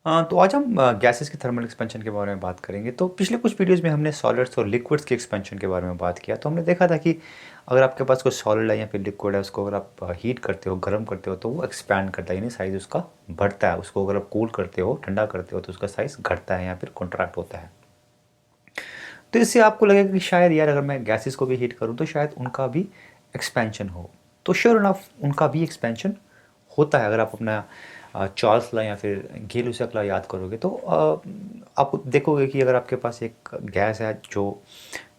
हाँ, तो आज हम गैसेस के थर्मल एक्सपेंशन के बारे में बात करेंगे। तो पिछले कुछ वीडियोस में हमने सॉलिड्स और लिक्विड्स के एक्सपेंशन के बारे में बात किया। तो हमने देखा था कि अगर आपके पास कोई सॉलिड है या फिर लिक्विड है, उसको अगर आप हीट करते हो, गर्म करते हो, तो वो एक्सपैंड करता है, यानी साइज़ उसका बढ़ता है। उसको अगर आप कूल करते हो, ठंडा करते हो, तो उसका साइज़ घटता है या फिर कॉन्ट्रैक्ट होता है। तो इससे आपको लगेगा कि शायद यार अगर मैं गैसेस को भी हीट करूँ तो शायद उनका भी एक्सपेंशन हो। तो श्योर इनफ उनका भी एक्सपेंशन होता है। अगर आप अपना चार्ल्स लॉ या फिर गे लुसाक लॉ याद करोगे तो आप देखोगे कि अगर आपके पास एक गैस है जो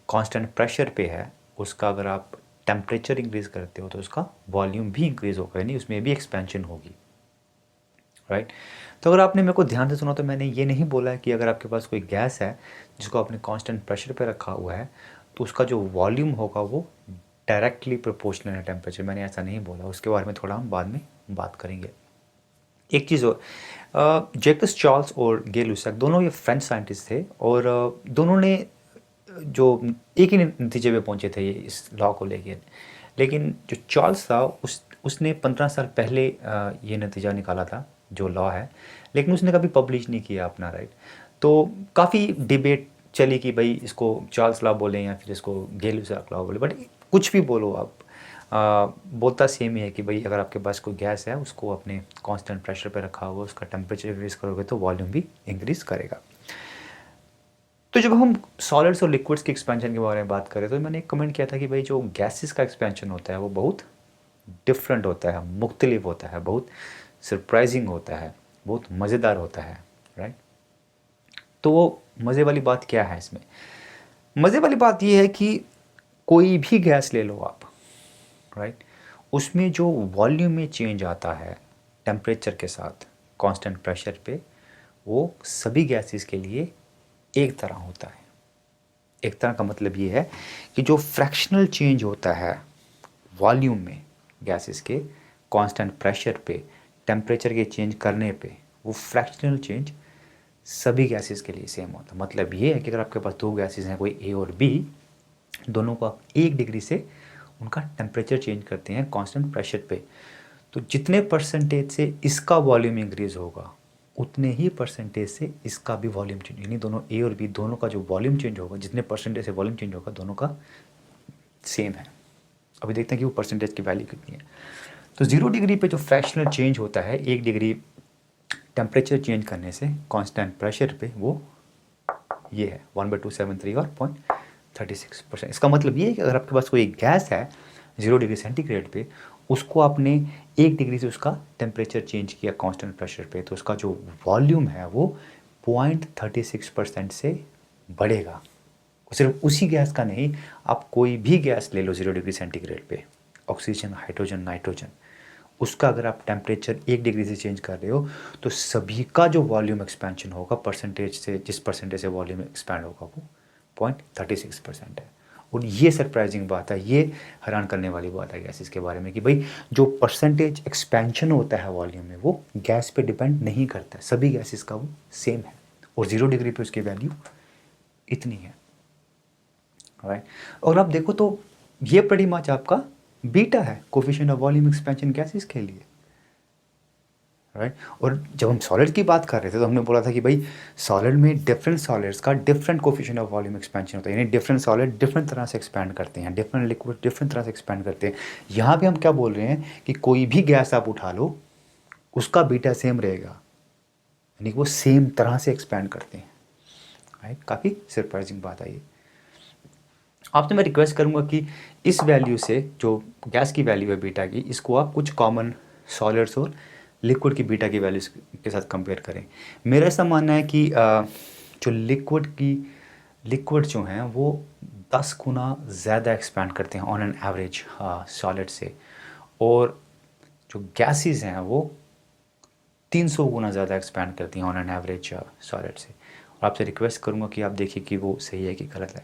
कांस्टेंट प्रेशर पे है, उसका अगर आप टेम्परेचर इंक्रीज करते हो तो उसका वॉल्यूम भी इंक्रीज होगा, यानी उसमें भी एक्सपेंशन होगी। राइट। तो अगर आपने मेरे को ध्यान से सुना तो मैंने ये नहीं बोला है कि अगर आपके पास कोई गैस है जिसको आपने कांस्टेंट प्रेशर पे रखा हुआ है तो उसका जो वॉल्यूम होगा वो डायरेक्टली प्रोपोर्शनल है टेम्परेचर। मैंने ऐसा नहीं बोला, उसके बारे में थोड़ा हम बाद में बात करेंगे। एक चीज़ और, जैकस चार्ल्स और गे लुसाक दोनों ये फ्रेंच साइंटिस्ट थे और दोनों ने जो एक ही नतीजे पे पहुंचे थे ये इस लॉ को लेके। लेकिन जो चार्ल्स था उसने 15 साल पहले ये नतीजा निकाला था जो लॉ है, लेकिन उसने कभी पब्लिश नहीं किया अपना। राइट। तो काफ़ी डिबेट चली कि भाई इसको चार्ल्स लॉ बोलें या फिर इसको गे लुसाक लॉ बोले, बट कुछ भी बोलो आप, बोलता सेम ही है कि भाई अगर आपके पास कोई गैस है उसको अपने कांस्टेंट प्रेशर पे रखा हुआ, उसका टेम्परेचर इंक्रीज करोगे तो वॉल्यूम भी इंक्रीज करेगा। तो जब हम सॉलिड्स और लिक्विड्स के एक्सपेंशन के बारे में बात करें तो मैंने एक कमेंट किया था कि भाई जो गैसेस का एक्सपेंशन होता है वो बहुत डिफरेंट होता है, मुख्तलिफ होता है, बहुत सरप्राइजिंग होता है, बहुत मज़ेदार होता है। राइट। तो वो मज़े वाली बात क्या है इसमें? मज़े वाली बात ये है कि कोई भी गैस ले लो आप, राइट, उसमें जो वॉल्यूम में चेंज आता है टेम्परेचर के साथ कांस्टेंट प्रेशर पे, वो सभी गैसेस के लिए एक तरह होता है। एक तरह का मतलब ये है कि जो फ्रैक्शनल चेंज होता है वॉल्यूम में गैसेस के कांस्टेंट प्रेशर पे टेम्परेचर के चेंज करने पे, वो फ्रैक्शनल चेंज सभी गैसेस के लिए सेम होता है। मतलब ये है कि अगर आपके पास दो गैसेस हैं, कोई ए और बी, दोनों को आप 1 डिग्री से उनका टेम्परेचर चेंज करते हैं कांस्टेंट प्रेशर पे, तो जितने परसेंटेज से इसका वॉल्यूम इंक्रीज होगा उतने ही परसेंटेज से इसका भी वॉल्यूम चेंज, यानी दोनों ए और बी दोनों का जो वॉल्यूम चेंज होगा, जितने परसेंटेज से वॉल्यूम चेंज होगा दोनों का सेम है। अभी देखते हैं कि वो परसेंटेज की वैल्यू कितनी है। तो 0 डिग्री पे जो फ्रैक्शनल चेंज होता है 1 डिग्री टेम्परेचर चेंज करने से कांस्टेंट प्रेशर पे, वो ये है 1/273 और 0.36%। इसका मतलब ये है कि अगर आपके पास कोई गैस है 0 डिग्री सेंटीग्रेड पे, उसको आपने 1 डिग्री से उसका टेम्परेचर चेंज किया कांस्टेंट प्रेशर पे, तो उसका जो वॉल्यूम है वो 0.36% से बढ़ेगा। सिर्फ उसी गैस का नहीं, आप कोई भी गैस ले लो 0 डिग्री सेंटीग्रेड पे, ऑक्सीजन, हाइड्रोजन, नाइट्रोजन, उसका अगर आप टेम्परेचर 1 डिग्री से चेंज कर रहे हो तो सभी का जो वॉल्यूम एक्सपेंशन होगा परसेंटेज से, जिस परसेंटेज से वॉल्यूम एक्सपैंड होगा वो 0.36% है। और ये सरप्राइजिंग बात है, ये हैरान करने वाली बात है गैसेस के बारे में कि भाई जो परसेंटेज एक्सपेंशन होता है वॉल्यूम में वो गैस पे डिपेंड नहीं करता है, सभी गैसेस का वो सेम है और 0 डिग्री पे उसकी वैल्यू इतनी है। राइट। और आप देखो तो ये pretty मच आपका बीटा है, coefficient of volume expansion gases के लिए। राइट। और जब हम सॉलिड की बात कर रहे थे तो हमने बोला था कि भाई सॉलिड में डिफरेंट सॉलिड्स का different coefficient of volume expansion होता है, यानी डिफरेंट सॉलिड डिफरेंट तरह से एक्सपैंड करते हैं, डिफरेंट लिक्विड डिफरेंट तरह से एक्सपैंड करते हैं। यहाँ पे हम क्या बोल रहे हैं कि कोई भी गैस आप उठा लो उसका बीटा सेम रहेगा, यानी कि वो सेम तरह से एक्सपैंड करते हैं। राइट। काफ़ी सरप्राइजिंग बात है ये। आपसे मैं रिक्वेस्ट करूंगा कि इस वैल्यू से, जो गैस की वैल्यू है बीटा की, इसको आप कुछ कॉमन सॉलिड्स और लिक्विड की बीटा की वैल्यूज के साथ कंपेयर करें। मेरा ऐसा मानना है कि जो लिक्विड जो हैं वो 10 गुना ज़्यादा एक्सपैंड करते हैं ऑन एन एवरेज सॉलिड से, और जो गैसेस हैं वो 300 गुना ज़्यादा एक्सपैंड करती हैं ऑन एन एवरेज सॉलिड से। और आपसे रिक्वेस्ट करूँगा कि आप देखिए कि वो सही है कि गलत है।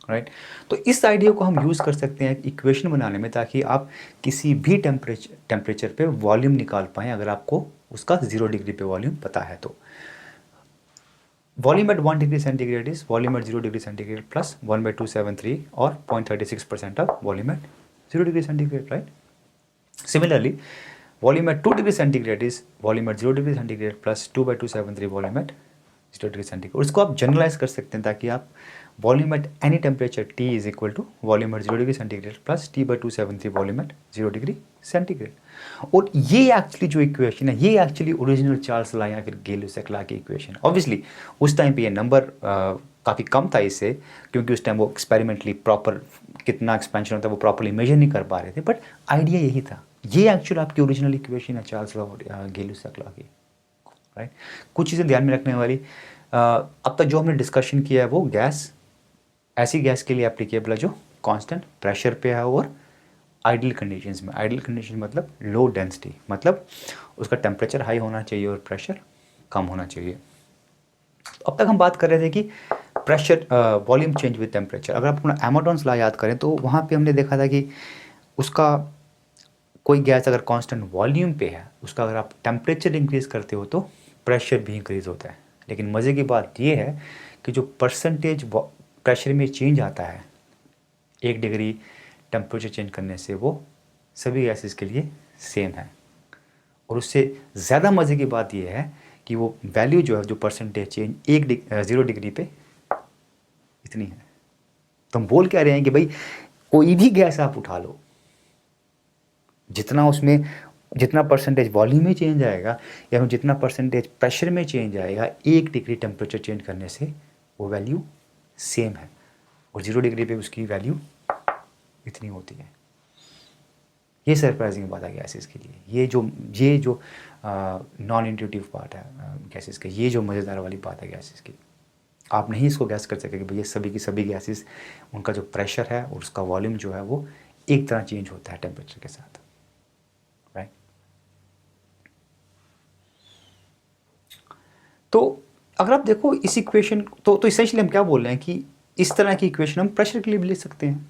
राइट। तो इस आइडिया को हम यूज़ कर सकते हैं इक्वेशन बनाने में, ताकि आप किसी भी टेम्परेचर पे वॉल्यूम निकाल पाएँ अगर आपको उसका 0 डिग्री पे वॉल्यूम पता है तो। Volume at 1 degree centigrade is volume at 0 degree centigrade plus 1/273 और 0.36% of volume at 0 degree centigrade. Right. Similarly volume at 2 degree centigrade is volume at 0 degree centigrade plus 2/273 volume at 0 degree centigrade. और इसको आप generalize कर सकते हैं ताकि आप volume at any temperature T is equal to volume at 0 degree centigrade plus T/273 volume at 0 degree centigrade. और ये एक्चुअली जो इक्वेशन है ये एक्चुअली ओरिजिनल चार्ल्स ला या फिर गay-lussac की इक्वेशन। ऑब्वियसली उस टाइम पे ये नंबर काफ़ी कम था इससे, क्योंकि उस टाइम वो एक्सपेरिमेंटली प्रॉपर कितना एक्सपेंशन होता है वो प्रॉपरली मेजर नहीं कर पा रहे थे, बट आइडिया यही था। ये एक्चुअल आपकी ओरिजिनल इक्वेशन है चार्ल्स ला और गay-lussac की, राइट। कुछ चीज़ें ध्यान में रखने वाली, अब तक जो हमने डिस्कशन किया है वो गैस, ऐसी गैस के लिए एप्लीकेबल है जो कांस्टेंट प्रेशर पे है और आइडियल कंडीशंस में। आइडियल कंडीशन मतलब लो डेंसिटी, मतलब उसका टेम्परेचर हाई होना चाहिए और प्रेशर कम होना चाहिए। तो अब तक हम बात कर रहे थे कि pressure volume change with temperature. अगर आप अपना एमोटॉन्स लॉ याद करें तो वहाँ पे हमने देखा था कि उसका कोई गैस अगर कांस्टेंट वॉल्यूम पे है, उसका अगर आप टेम्परेचर इंक्रीज करते हो तो प्रेशर भी इंक्रीज होता है। लेकिन मज़े की बात ये है कि जो परसेंटेज प्रेशर में चेंज आता है 1 डिग्री टेम्परेचर चेंज करने से, वो सभी गैसेस के लिए सेम है। और उससे ज़्यादा मज़े की बात यह है कि वो वैल्यू जो है, जो परसेंटेज चेंज 0 डिग्री पे इतनी है। तो हम बोल क्या रहे हैं कि भाई कोई भी गैस आप उठा लो, जितना परसेंटेज वॉल्यूम में चेंज आएगा या फिर जितना परसेंटेज प्रेशर में चेंज आएगा 1 डिग्री टेम्परेचर चेंज करने से, वो वैल्यू सेम है। और 0 डिग्री पे उसकी वैल्यू इतनी होती है। ये सरप्राइजिंग बात है गैसेस के लिए। ये जो नॉन इंट्यूटिव पार्ट है गैसेस के, ये जो मज़ेदार वाली बात है गैसेस की। आप नहीं इसको गैस कर सके कि भैया सभी की सभी गैसेस, उनका जो प्रेशर है और उसका वॉल्यूम जो है वो एक तरह चेंज होता है टेम्परेचर के साथ, राइट। तो अगर आप देखो इस इक्वेशन तो इसेंशियली हम क्या बोल रहे हैं कि इस तरह की इक्वेशन हम प्रेशर के लिए भी ले सकते हैं,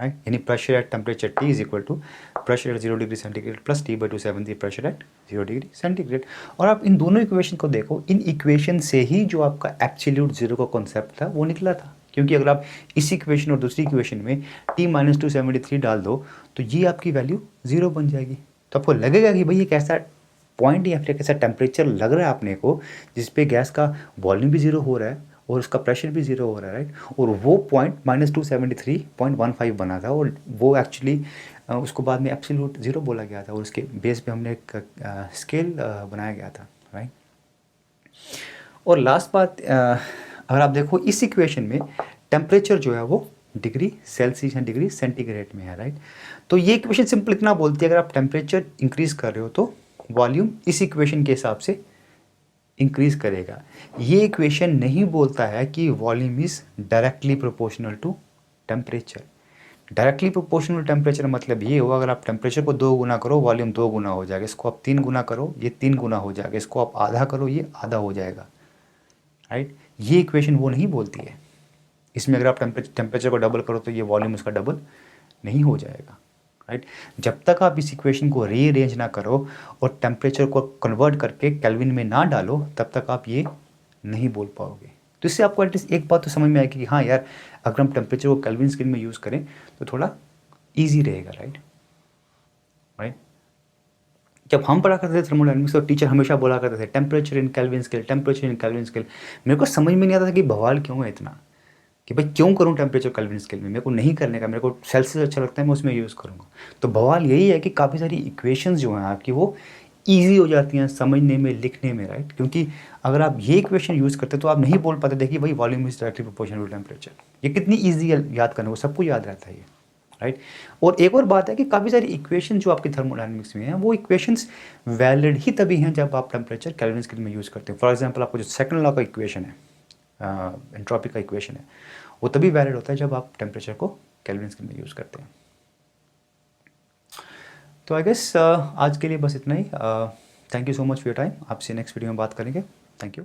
राइट। यानी pressure at temperature T is equal to pressure at 0 degree centigrade plus T/273 pressure at 0 degree centigrade. और आप इन दोनों इक्वेशन को देखो, इन इक्वेशन से ही जो आपका एब्सोल्यूट जीरो का कॉन्सेप्ट था वो निकला था। क्योंकि अगर आप इस इक्वेशन और दूसरी इक्वेशन में T-273 डाल दो तो ये आपकी वैल्यू 0 बन जाएगी। तो आपको लगेगा कि भाई ये कैसा पॉइंट या फिर कैसा टेम्परेचर लग रहा है अपने को जिसपे गैस का वॉल्यूम भी 0 हो रहा है और उसका प्रेशर भी 0 हो रहा है, राइट। और वो पॉइंट -273.15 बना था और वो एक्चुअली उसको बाद में एब्सोल्यूट 0 बोला गया था और उसके बेस पे हमने एक स्केल बनाया गया था, राइट। और लास्ट बात, अगर आप देखो इस इक्वेशन में टेम्परेचर जो है वो डिग्री सेल्सियस या डिग्री सेंटीग्रेड में है, राइट। तो ये इक्वेशन सिंपल इतना बोलती है अगर आप टेम्परेचर इंक्रीज कर रहे हो तो वॉल्यूम इस इक्वेशन के हिसाब से इंक्रीज करेगा। ये इक्वेशन नहीं बोलता है कि volume is directly proportional to temperature. Directly proportional temperature मतलब ये होगा अगर आप टेम्परेचर को 2 गुना करो वॉल्यूम 2 गुना हो जाएगा, इसको आप 3 गुना करो ये 3 गुना हो जाएगा, इसको आप आधा करो ये आधा हो जाएगा, राइट। ये इक्वेशन वो नहीं बोलती है। इसमें अगर आप टेम्परेचर को डबल करो तो ये वॉल्यूम उसका डबल नहीं हो जाएगा, राइट। जब तक आप इस इक्वेशन को रीअरेंज ना करो और टेम्परेचर को कन्वर्ट करके केल्विन में ना डालो तब तक आप ये नहीं बोल पाओगे। तो इससे आपको एटलीस्ट एक बात तो समझ में आएगी कि हाँ यार, अगर हम टेम्परेचर को केल्विन स्केल में यूज़ करें तो थोड़ा ईजी रहेगा, राइट। जब हम पढ़ा करते थे थर्मोडायनामिक्स तो टीचर हमेशा बोला करते थे temperature in kelvin scale, temperature in kelvin scale. मेरे को समझ में नहीं आता था कि बवाल क्यों है इतना, कि भाई क्यों करूँ टेम्परेचर केल्विन स्केल में, मेरे को नहीं करने का, मेरे को सेल्सियस अच्छा लगता है मैं उसमें यूज़ करूँगा। तो बवाल यही है कि काफ़ी सारी इक्वेशंस जो हैं आपकी वो ईजी हो जाती हैं समझने में, लिखने में, राइट। क्योंकि अगर आप ये इक्वेशन यूज़ करते तो आप नहीं बोल पाते देखिए भाई volume is directly proportional to temperature. ये कितनी ईजी है याद करना, वो सबको याद रहता है ये, राइट। और एक और बात है कि काफ़ी सारी इक्वेशन जो आपकी थर्मोडायनामिक्स में हैं वो इक्वेशंस वैलिड ही तभी हैं जब आप टेम्परेचर केल्विन स्केल में यूज़ करते हैं। फॉर एग्जांपल आपको जो सेकंड लॉ का इक्वेशन है, एंट्रोपी का इक्वेशन है, वो तभी वैलिड होता है जब आप टेम्परेचर को केल्विन स्केल में यूज़ करते हैं। तो आई गेस आज के लिए बस इतना ही। Thank you so much for your time. आपसे नेक्स्ट वीडियो में बात करेंगे। Thank you.